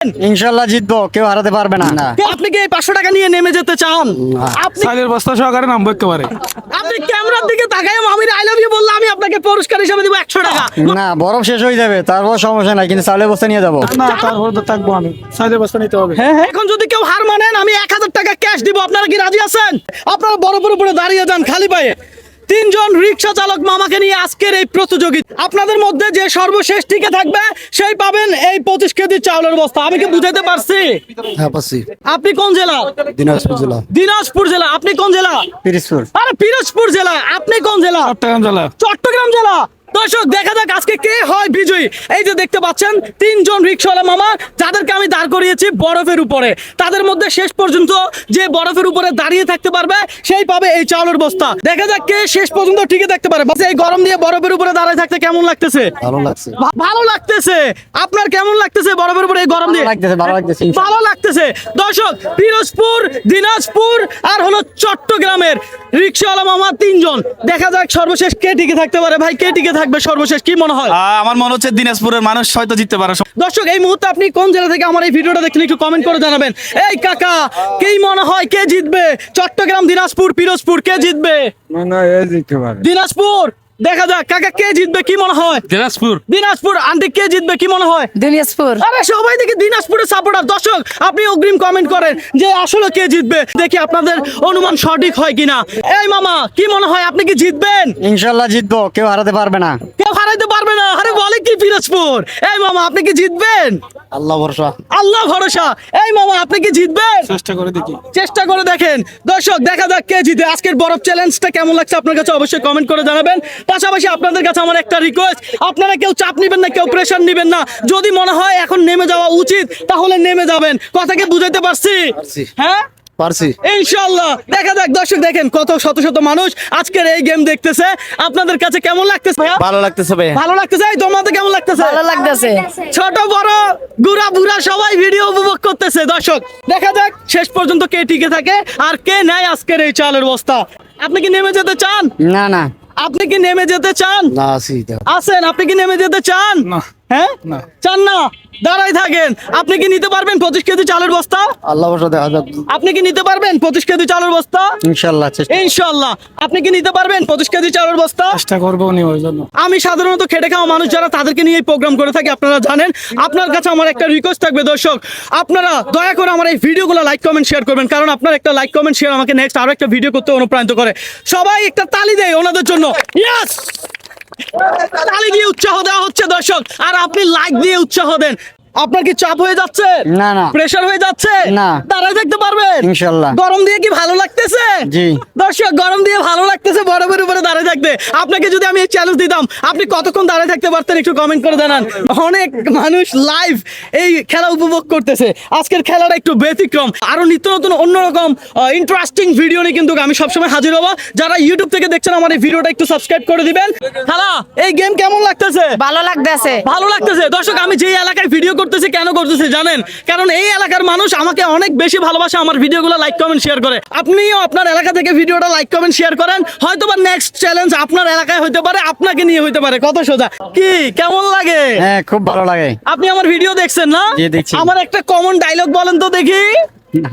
ইনশাল্লাহ জিতবো, কেউ হারাতে পারবে না। আপনি কি এই 500 টাকা নিয়ে নেমে যেতে চান? আপনি চালের বস্তা সহকারে নামবো একেবারে। আপনি ক্যামেরার দিকে তাকায় মামির আই লাভ ইউ বললে আমি আপনাকে পুরস্কার হিসেবে দিব 100 টাকা। না, বরফ শেষ হয়ে যাবে, তারপর সমস্যা নাই, কিন্তু চালের বস্তা নিয়ে যাবো। না তারপর তো থাকবো আমি, চালের বস্তা নিতে হবে। এখন যদি কেউ হার মানেন আমি 1000 টাকা ক্যাশ দিব, আপনারা কি রাজি আছেন? আপনারা বরফের উপরে দাঁড়িয়ে যান খালি পায়ে। 3 জন রিক্সা চালক মামাকে নিয়ে আজকের এই প্রতিযোগিতা। আপনাদের মধ্যে যে সর্বশেষ টিকে থাকবে সেই পাবেন এই 25 কেজি চাউলের বস্তা। আমি কি বুঝাইতে পারছি? হ্যাঁ পাচ্ছি। আপনি কোন জেলা? দিনাজপুর জেলা। দিনাজপুর জেলা। আপনি কোন জেলা? পিরিজপুর। আরে পিরোজপুর জেলা। আপনি কোন জেলা? চট্টগ্রাম জেলা। চট্টগ্রাম জেলা। দর্শক দেখা যাক আজকে কে হয় বিজয়ী। এই যে দেখতে পাচ্ছেন 3 জন রিকশাওয়ালা মামা যাদেরকে আমি দাঁড় করিয়েছি বরফের উপরে। তাদের মধ্যে শেষ পর্যন্ত যে বরফের উপরে দাঁড়িয়ে থাকতে পারবে সেই পাবে এই চাউলের বস্তা। দেখা যাক কে শেষ পর্যন্ত টিকে থাকতে পারে। বাস এই গরম দিয়ে বরফের উপরে দাঁড়িয়ে থাকতে কেমন লাগতেছে? ভালো লাগছে। ভালো লাগতেছে। আপনার কেমন লাগতেছে বরফের উপরে এই গরম দিয়ে? ভালো লাগতেছে। ভালো লাগতেছে। দর্শক পিরোজপুর, দিনাজপুর আর হলো চট্টগ্রামের রিকশাওয়ালা মামা 3 জন। দেখা যাক সর্বশেষ কে টিকে থাকতে পারে। ভাই কে টিকে থাকবে সর্বশেষ, কি মনে হয়? আমার মনে হচ্ছে দিনাজপুরের মানুষ হয়তো জিততে পারে। দর্শক এই মুহূর্তে আপনি কোন জেলা থেকে আমার এই ভিডিওটা দেখছেন একটু কমেন্ট করে জানাবেন। এই কাকা কি মনে হয় কে জিতবে? চট্টগ্রাম, দিনাজপুর, পিরোজপুর কে জিতবে? দিনাজপুর। দেখা যাক কাকা কে জিতবে কি মনে হয়? দিনাজপুর। দিনাজপুর। আন্টি কে জিতবে কি মনে হয়? দিনাজপুর। আরে সবাই দেখি দিনাজপুরের সাপোর্টার। দর্শক আপনি অগ্রিম কমেন্ট করেন যে আসলে কে জিতবে, দেখি আপনাদের অনুমান সঠিক হয় কিনা। এই মামা কি মনে হয় আপনি কি জিতবেন? ইনশাল্লাহ জিতবো, কেউ হারাতে পারবে না। কেউ হারাইতে পারবে না। আরে বলে কি পিরোজপুর। এই মামা আপনি কি জিতবেন? আল্লাহ ভরসা। আল্লাহ ভরসা। এই মামা আপনি কি জিতবেন? চেষ্টা করে দেখি। চেষ্টা করে দেখেন। দর্শক দেখা যাক কে জিতে। আজকের বরফ চ্যালেঞ্জটা কেমন লাগছে আপনার কাছে অবশ্যই কমেন্ট করে জানাবেন। পাশাপাশি আপনাদের কাছে আমার একটা রিকোয়েস্ট, আপনারা কেউ চাপ নেবেন না, কেউ প্রেশার নেবেন না। যদি মনে হয় এখন নেমে যাওয়া উচিত তাহলে নেমে যাবেন। কথাকে বুঝাইতে পারছি? হ্যাঁ পারছি। ইনশাআল্লাহ। দেখা যাক দর্শক দেখেন কত শত শত মানুষ আজকের এই গেম দেখতেছে। আপনাদের কাছে কেমন লাগতেছে ভাইয়া? ভালো লাগতেছে ভাই। ভালো লাগতেছে। এই তোমাদের কেমন লাগতেছে? ভালো লাগতেছে। ছোট বড় গুড়া বুড়া সবাই ভিডিও উপভোগ করতেছে। দর্শক দেখা যাক শেষ পর্যন্ত কে টিকে থাকে আর কে নেয় আজকের এই চালের বস্তা। আপনি কি নেমে যেতে চান? না না আপনি কি নেমে যেতে চান? না আছি। আছেন। আপনি কি নেমে যেতে চান? না। হ্যাঁ না। চান না? দাঁড়াই থাকেন। আপনি কি নিতে পারবেন 25 কেজি চালের বস্তা? আল্লাহ ভরসা, দেখা যাক। আপনি কি নিতে পারবেন 25 কেজি চালের বস্তা? ইনশাল্লাহ চেষ্টা। ইনশাআল্লাহ। আপনি কি নিতে পারবেন 25 কেজি চালের বস্তা? চেষ্টা করবো নি ওই জন্য। আমি সাধারণত খেটে খাওয়া মানুষ যারা তাদেরকে নিয়ে প্রোগ্রাম করে থাকি, আপনারা জানেন। আপনার কাছে আমার একটা রিকোয়েস্ট থাকবে দর্শক, আপনারা দয়া করে আমার এই ভিডিওগুলো লাইক কমেন্ট শেয়ার করবেন, কারণ আপনার একটা লাইক কমেন্ট শেয়ার আমাকে নেক্সট আরো একটা ভিডিও করতে অনুপ্রাণিত করে। সবাই একটা তালি দেয় ওনাদের জন্য। ইয়েস, তালি দিয়ে উৎসাহ দেওয়া হচ্ছে দর্শক, আর আপনি লাইক দিয়ে উৎসাহ দেন। আপনার কি চাপ হয়ে যাচ্ছে? না না। প্রেসার হয়ে যাচ্ছে? না। দাঁড়ায় থাকতে পারবেন ইনশাল্লাহ। গরম দিয়ে কি ভালো লাগতেছে? জি। দর্শক গরম দিয়ে ভালো লাগতেছে বরফের উপরে দাঁড়িয়ে থাকতে। আপনাকে যদি আমি এই চ্যালেঞ্জ দিতাম আপনি কতক্ষণ দাঁড়িয়ে থাকতে পারতেন একটু কমেন্ট করে জানান। অনেক মানুষ লাইভ এই খেলা উপভোগ করতেছে। আজকের খেলাটা একটু ব্যতিক্রম। আরো নিত্য নতুন অন্যরকম ইন্টারেস্টিং ভিডিও নিয়ে কিন্তু আমি সবসময় হাজির হবো। যারা ইউটিউব থেকে দেখছেন আমার এই ভিডিওটা একটু সাবস্ক্রাইব করে দিবেন। খালা এই গেম কেমন লাগতেছে? ভালো লাগতেছে। ভালো লাগতেছে। দর্শক আমি যে এলাকায় ভিডিও করতেছি কেন করতেছি জানেন? কারণ এই এলাকার মানুষ আমাকে অনেক বেশি ভালোবাসে, আমার ভিডিওগুলো লাইক কমেন্ট শেয়ার করে। আপনিও আপনার এলাকা থেকে ভিডিওটা লাইক কমেন্ট শেয়ার করেন, হয়তোবা নেক্সট চ্যালেঞ্জ আপনার এলাকায় হইতে পারে, আপনাকে নিয়ে হইতে পারে। কত সোজা। কি কেমন লাগে? হ্যাঁ খুব ভালো লাগে। আপনি আমার ভিডিও দেখছেন না? জি, দেখছি। আমার একটা কমন ডায়লগ বলেন তো দেখি।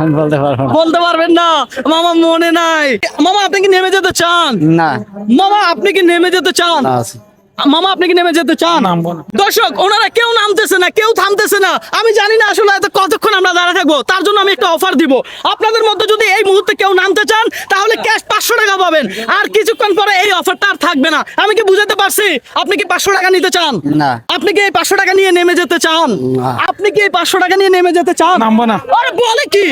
আমি বলতে পারবো না। বলতে পারবেন না? মামা মনে নাই। মামা আপনি কি নেমে যেতে চান? না মামা আপনি কি নেমে যেতে চান? না আছি। মামা আপনি কি নেমে যেতে চান? নামবো না। দর্শক ওনারা কেউ নামতেছে না, কেউ থামতেছে না। আমি জানি না আসলে এত কতক্ষণ আমরা দাঁড়িয়ে থাকবো। তার জন্য আমি একটা অফার দিব। আপনাদের মধ্যে যদি এই মুহূর্তে কেউ নামতে চান তাহলে ক্যাশ 500 টাকা পাবেন। আর কিছুক্ষণ পরে এই অফারটা আর থাকবে না। আমি কি বুঝাতে পারছি? আপনি কি 500 টাকা নিতে চান? না। আপনি কি এই 500 টাকা নিয়ে নেমে যেতে চান? না। আপনি কি এই 500 টাকা নিয়ে নেমে যেতে চান? নামবো না। আরে বলে কি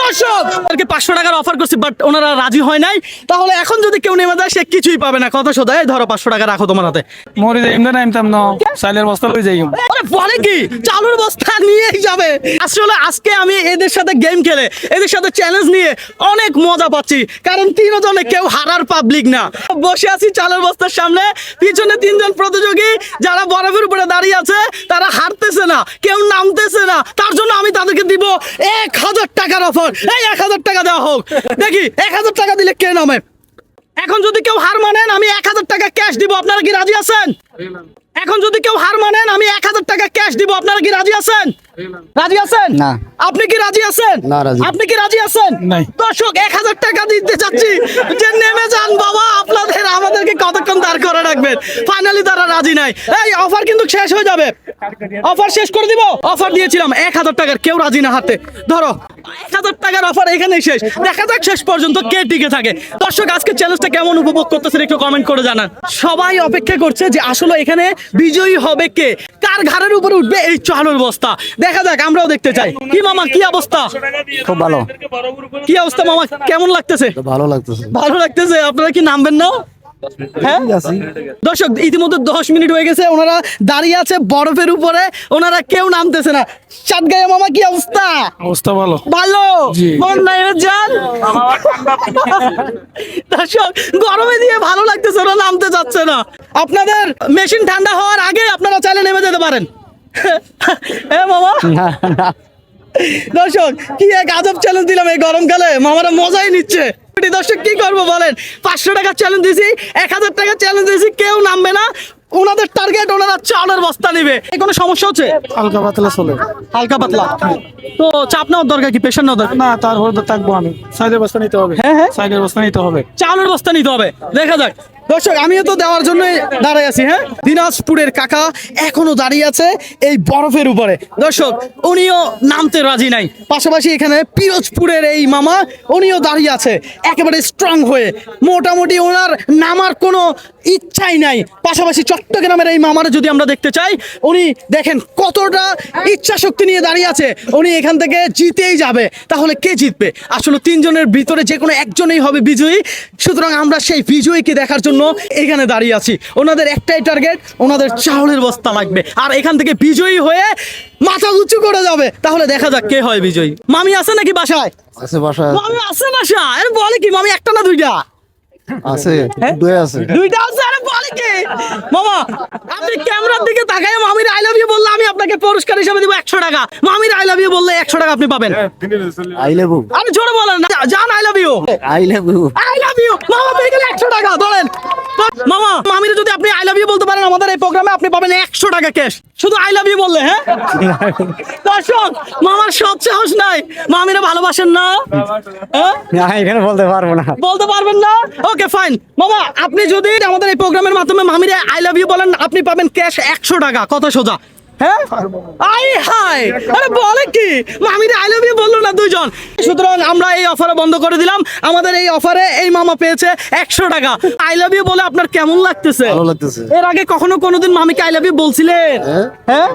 দর্শক, ওদেরকে 500 টাকার অফার করছি বাট ওনারা রাজি হয় নাই। তাহলে এখন যদি কেউ নেমে যায় সে কিছুই পাবে না। কত সোজা। এই ধরো 500 টাকা রাখো তোমার হাতে। মরে যাই না, নামতাম না। চালের বস্তা লই যাই। আরে বলে কি চালুর বস্তা নিয়েই যাবে। আসলে আজকে আমি এদের সাথে গেম খেলে, এদের সাথে চ্যালেঞ্জ নিয়ে অনেক মজা পাচ্ছি, কারণ 3 জনে কেউ হারার পাবলিক না। বসে আছি চালের বস্তার সামনে, পিছনে 3 জন প্রতিযোগী যারা বরফের উপরে দাঁড়িয়ে আছে, তারা হারতেছে না, কেউ নামতেছে না। তার জন্য আমি তাদেরকে দিব 1000 টাকার অফার। এই 1000 টাকা দেওয়া হোক, দেখি 1000 টাকা দিলে কে নামে। এখন যদি কেউ হার মানেন আমি 1000 টাকা ক্যাশ দিব, আপনারা কি রাজি আছেন? এখন যদি কেউ হার মানেন আমি 1000 টাকা ক্যাশ দিব, আপনারা কি রাজি আছেন? রাজি আছেন? না। আপনি কি রাজি আছেন? না, রাজি। আপনি কি রাজি আছেন? নাই। দর্শক 1000 টাকা দিতে চাচ্ছি যে নেমে যান বাবা, আপনাদের আমাদেরকে কতক্ষণ দাঁড় করে রাখবেন। ফাইনালি তারা রাজি নাই। এই অফার কিন্তু শেষ হয়ে যাবে, অফার শেষ করে দিব। অফার দিয়েছিলাম 1000 টাকার, কেউ রাজি না হাতে ধরো 1000 টাকার অফার এখানেই শেষ। দেখা যাক শেষ পর্যন্ত কে টিকে থাকে। দর্শক আজকে চ্যালেঞ্জটা কেমন উপভোগ করতেছেন একটু কমেন্ট করে জানান। সবাই অপেক্ষা করছে যে আসলে এখানে বিজয়ী হবে কে, কার ঘাড়ের উপরে উঠবে এই চালের বস্তা। দেখা যাক, আমরাও দেখতে চাই। কি মামা কি অবস্থা? খুব ভালো। কি অবস্থা মামা, কেমন লাগতেছে? ভালো লাগতেছে। ভালো লাগতেছে। আপনারা কি নামবেন না? হ্যাঁ দর্শক ইতিমধ্যে 10 মিনিট হয়ে গেছে, ওনারা দাঁড়িয়ে আছে বরফের উপরে, ওনারা কেউ নামতেছে না। চাঁদগাঁয়া মামা কি অবস্থা? অবস্থা ভালো। ভালো জি। মন নাই যান। দর্শক গরমে দিয়ে ভালো লাগতেছে, ওরা নামতে যাচ্ছে না। আপনাদের মেশিন ঠান্ডা হওয়ার আগে আপনারা চাইলে নেমে যেতে পারেন। হ্যাঁ মামা। না না, দর্শক কি এক আজব চ্যালেঞ্জ দিলাম এই গরমকালে, মামারা মজাই নিচ্ছে। দর্শক কি করবো বলেন, 500 টাকা চ্যালেঞ্জ দিয়েছি, 1000 টাকা চ্যালেঞ্জ দিয়েছি, কেউ নামবে না। ওনাদের টার্গেট ওনারা চালের বস্তা নিবে। কোনো সমস্যা হচ্ছে? হালকা পাতলা চলে। হালকা পাতলা। তো চাপ নেওয়ার দরকার কি, প্রেশার নেওয়ার দরকার? না, তারপরে তো থাকবো আমি। সাইডের বস্তা নিতে হবে। হ্যাঁ, হ্যাঁ। সাইডের বস্তা নিতে হবে। চালের বস্তা নিতে হবে। দেখা যাক। দর্শক আমিও তো দেওয়ার জন্য দাঁড়াই আছি। হ্যাঁ, দিনাজপুরের কাকা এখনো দাঁড়িয়ে আছে এই বরফের উপরে। দর্শক উনিও নামতে রাজি নাই। পাশাপাশি এখানে পিরোজপুরের এই মামা, উনিও দাঁড়িয়ে আছে একেবারে স্ট্রং হয়ে। মোটামুটি ওনার নামার কোনো ইচ্ছাই নাই। পাশাপাশি চট্টগ্রামের এই মামারা যদি আমরা দেখতে চাই, উনি দেখেন কতটা ইচ্ছা শক্তি নিয়ে দাঁড়িয়ে আছে। উনি এখান থেকে জিতেই যাবে। তাহলে কে জিতবে? আসলে 3 জনের ভিতরে যে কোনো একজনই হবে বিজয়ী। সুতরাং আমরা সেই বিজয়ীকে দেখার জন্য এখানে দাঁড়িয়ে আছি। ওনাদের একটাই টার্গেট, ওনাদের চাউলের বস্তা লাগবে। আর এখান থেকে বিজয়ী হয়ে মাথা উঁচু করে যাবে। তাহলে দেখা যাক কে হয় বিজয়ী। মামি আছে নাকি বাসায়? আছে বাসায় মামি আছে বাসায়? আরে বলে কি মামি, একটা না দুইটা? আছে, হ্যাঁ? দুই আছে। দুইটা আছে। আরে বলে কি মামা, আপনি ক্যামেরার দিকে তাকায় মামির আই লাভ ইউ বললে আমি আপনাকে পুরস্কার হিসেবে দিব 100 টাকা। মামির আই লাভ ইউ বললে 100 টাকা আপনি পাবেন। I love you. আরে জোরে বলেন না, জান I love you. I love you. I love you মামা পেয়ে গেলে 100 টাকা ধরেন। মামা মামির যদি আপনি আই লাভ ইউ বলতে পারেন আমাদের এই প্রোগ্রামে, আপনি পাবেন 100 টাকা ক্যাশ, শুধু আই লাভ ইউ বললে। হ্যাঁ দর্শক মামার সৎ সাহস নাই। মামিরা ভালোবাসেন না? হ্যাঁ না, এখানে বলতে পারবো না। বলতে পারবেন না? Okay fine. মামা আপনি যদি আমাদের এই প্রোগ্রামের মাধ্যমে মামিরে আই লাভ ইউ বলেন, আপনি পাবেন ক্যাশ 100 টাকা। কথা সোজা। হ্যাঁ আই হাই, আরে বলে কি মামিরে আই লাভ ইউ বললো না দুইজন। সুতরাং আমরা এই অফারে বন্ধ করে দিলাম। আমাদের এই অফারে এই মামা পেয়েছে 100 টাকা। আই লাভ ইউ বলে আপনার কেমন লাগতেছে? ভালো লাগতেছে। এর আগে কখনো কোনোদিন মামিকে আই লাভ ইউ বলছিলেন? হ্যাঁ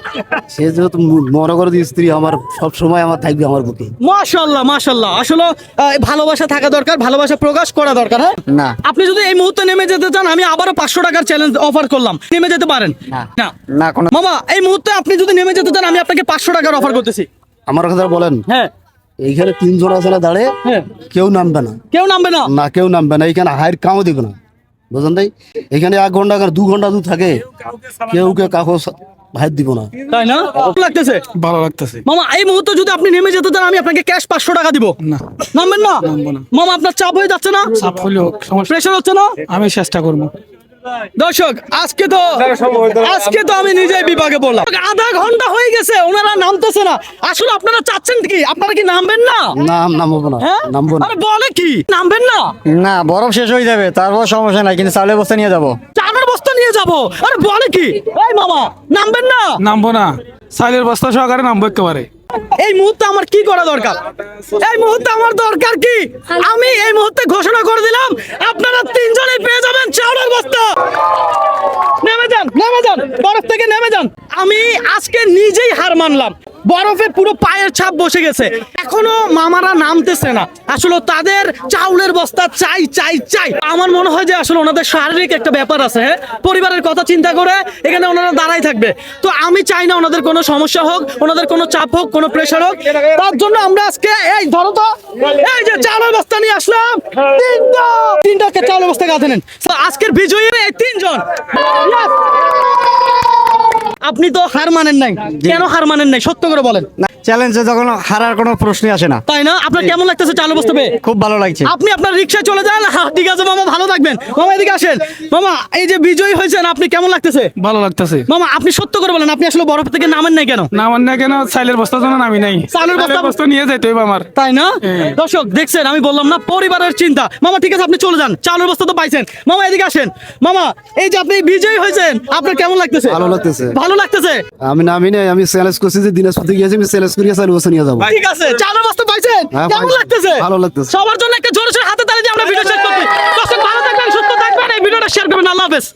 সে যেহেতু মনে করে দিয়ে স্ত্রী আমার সব সময় আমার থাকবে আমার বুকে। মাশাআল্লাহ মাশাআল্লাহ। আসলে ভালোবাসা থাকা দরকার, ভালোবাসা প্রকাশ করা দরকার। হ্যাঁ না। আপনি যদি এই মুহূর্তে নেমে যেতে চান, আমি আবারও 500 টাকার চ্যালেঞ্জ অফার করলাম, নেমে যেতে পারেন। না। না না, কোনো মামা এই মুহূর্তে আপনি যদি নেমে যেতে চান, আমি আপনাকে 500 টাকার অফার করতেছি। আমার কথা বলেন। হ্যাঁ এইখানে 3 জন আছে না দাঁড়ে, হ্যাঁ, কেউ নামবে না। কেউ নামবে না? না, কেউ নামবে না। এইখানে হাইর কামও দিবে না, বুঝলেন তাই? এখানে 1 ঘন্টা 2 ঘন্টা দূর থাকে, কেউ কাকু ভাই দিব না। তাই না? ভালো লাগতেছে ভালো লাগতেছে। মামা। এই মুহূর্তে যদি আপনি নেমে যেতে চান, আমি আপনাকে ক্যাশ 500 টাকা দিব। না, নামবেন না? নামবো না। মামা আপনার চাপ হয়ে যাচ্ছে না? চাপ হলেও সমস্যা। প্রেশার হচ্ছে না? আমি চেষ্টা করবো। দর্শক আজকে তো আমি নিজেই বিভাগে বললাম। আধা ঘন্টা হয়ে গেছে, ওনারা নামতেছে না। আসলে আপনারা চাচ্ছেন কি, আপনারা কি নামবেন না? নামবো না, হ্যাঁ নামবো না। আরে বলে কি নামবেন না? না, বরফ শেষ হয়ে যাবে, তারপর সমস্যা নাই, কিন্তু চালের বস্তা নিয়ে যাবো। চালের বস্তা নিয়ে যাবো? আরে বলে কি এই মামা, নামবেন না? নামবো না, সাইলের বস্তা সহকারে নামবো একেবারে। এই মুহূর্তে আমার কি করা দরকার? এই মুহূর্তে আমার দরকার কি? আমি এই মুহূর্তে ঘোষণা করে দিলাম, আপনারা 3 জনেই পেয়ে যাবেন চালের বস্তা। নেমে যান, নেমে যান, বরফ থেকে নেমে যান। আমি আজকে নিজেই হার মানলাম। বরফে পুরো পায়ের ছাপ বসে গেছে, এখনো মামারা নামতেছে না। আসলে তাদের চাউলের বস্তা চাই চাই চাই। আমার মনে হয় যে আসলে ওনাদের শারীরিক একটা ব্যাপার আছে। হ্যাঁ পরিবারের কথা চিন্তা করে এখানে ওনারা দাঁড়াই থাকবে। তো আমি চাই না ওনাদের কোনো সমস্যা হোক, ওনাদের কোনো চাপ হোক, কোনো প্রেশার হোক। তার জন্য আমরা আজকে এই ধরো তো, এই যে চাউলের বস্তা নিয়ে আসলাম, তিনটাকে চাউলের বস্তা গাঁথে নেন। তো আজকের বিজয়ী এই 3 জন। Yes! আপনি তো হার মানেন নাই, কেন হার মানেন নাই সত্য করে বলেন। চ্যালেঞ্জে যখন হারার কোনো প্রশ্নই আসে না। তাই না? আপনার কেমন লাগতেছে চালের বস্তা পেয়ে? খুব ভালো লাগছে। আপনি আপনার রিক্সায় চলে যান। হ্যাঁ, ঠিক আছে মামা, ভালো থাকবেন। মামা এদিকে আসেন। মামা এই যে বিজয়ী হয়েছেন, আপনি কেমন লাগতেছে? ভালো লাগতেছে। মামা আপনি সত্য করে বলেন, আপনি আসলে বরফ থেকে নামেন নাই কেন? নামান না কেন? চাইলের বস্তার জন্য নামি নাই। চালের বস্তা- নিয়ে যাইতে হইব আমার। তাই না? দর্শক দেখছেন, আমি বললাম না পরিবারের চিন্তা। মামা ঠিক আছে, আপনি চলে যান, চালের বস্তা তো পাইছেন। মামা এদিকে আসেন। মামা এই যে আপনি বিজয়ী হয়েছেন, আপনার কেমন লাগতেছে? ভালো লাগতেছে। ভালো লাগতেছে। আমি নামি নাই, আমি চ্যালেঞ্জ করছি যে দিনাজপুর থেকে গিয়েছি, আমি চ্যালেঞ্জ করিয়া 4 বছর নিয়ে যাবো। ঠিক আছে, চালের বস্তা পাইছেন, হ্যাঁ, কেমন পাইছি। লাগতেছে? ভালো লাগতেছে। সবার জন্য একটা জোরে জোরে হাতে তালি দিয়ে আমরা ভিডিও শেষ করছি। দর্শক ভালো থাকবেন, সুস্থ থাকবেন, এই ভিডিওটা শেয়ার করবেন। আল্লাহ হাফেজ।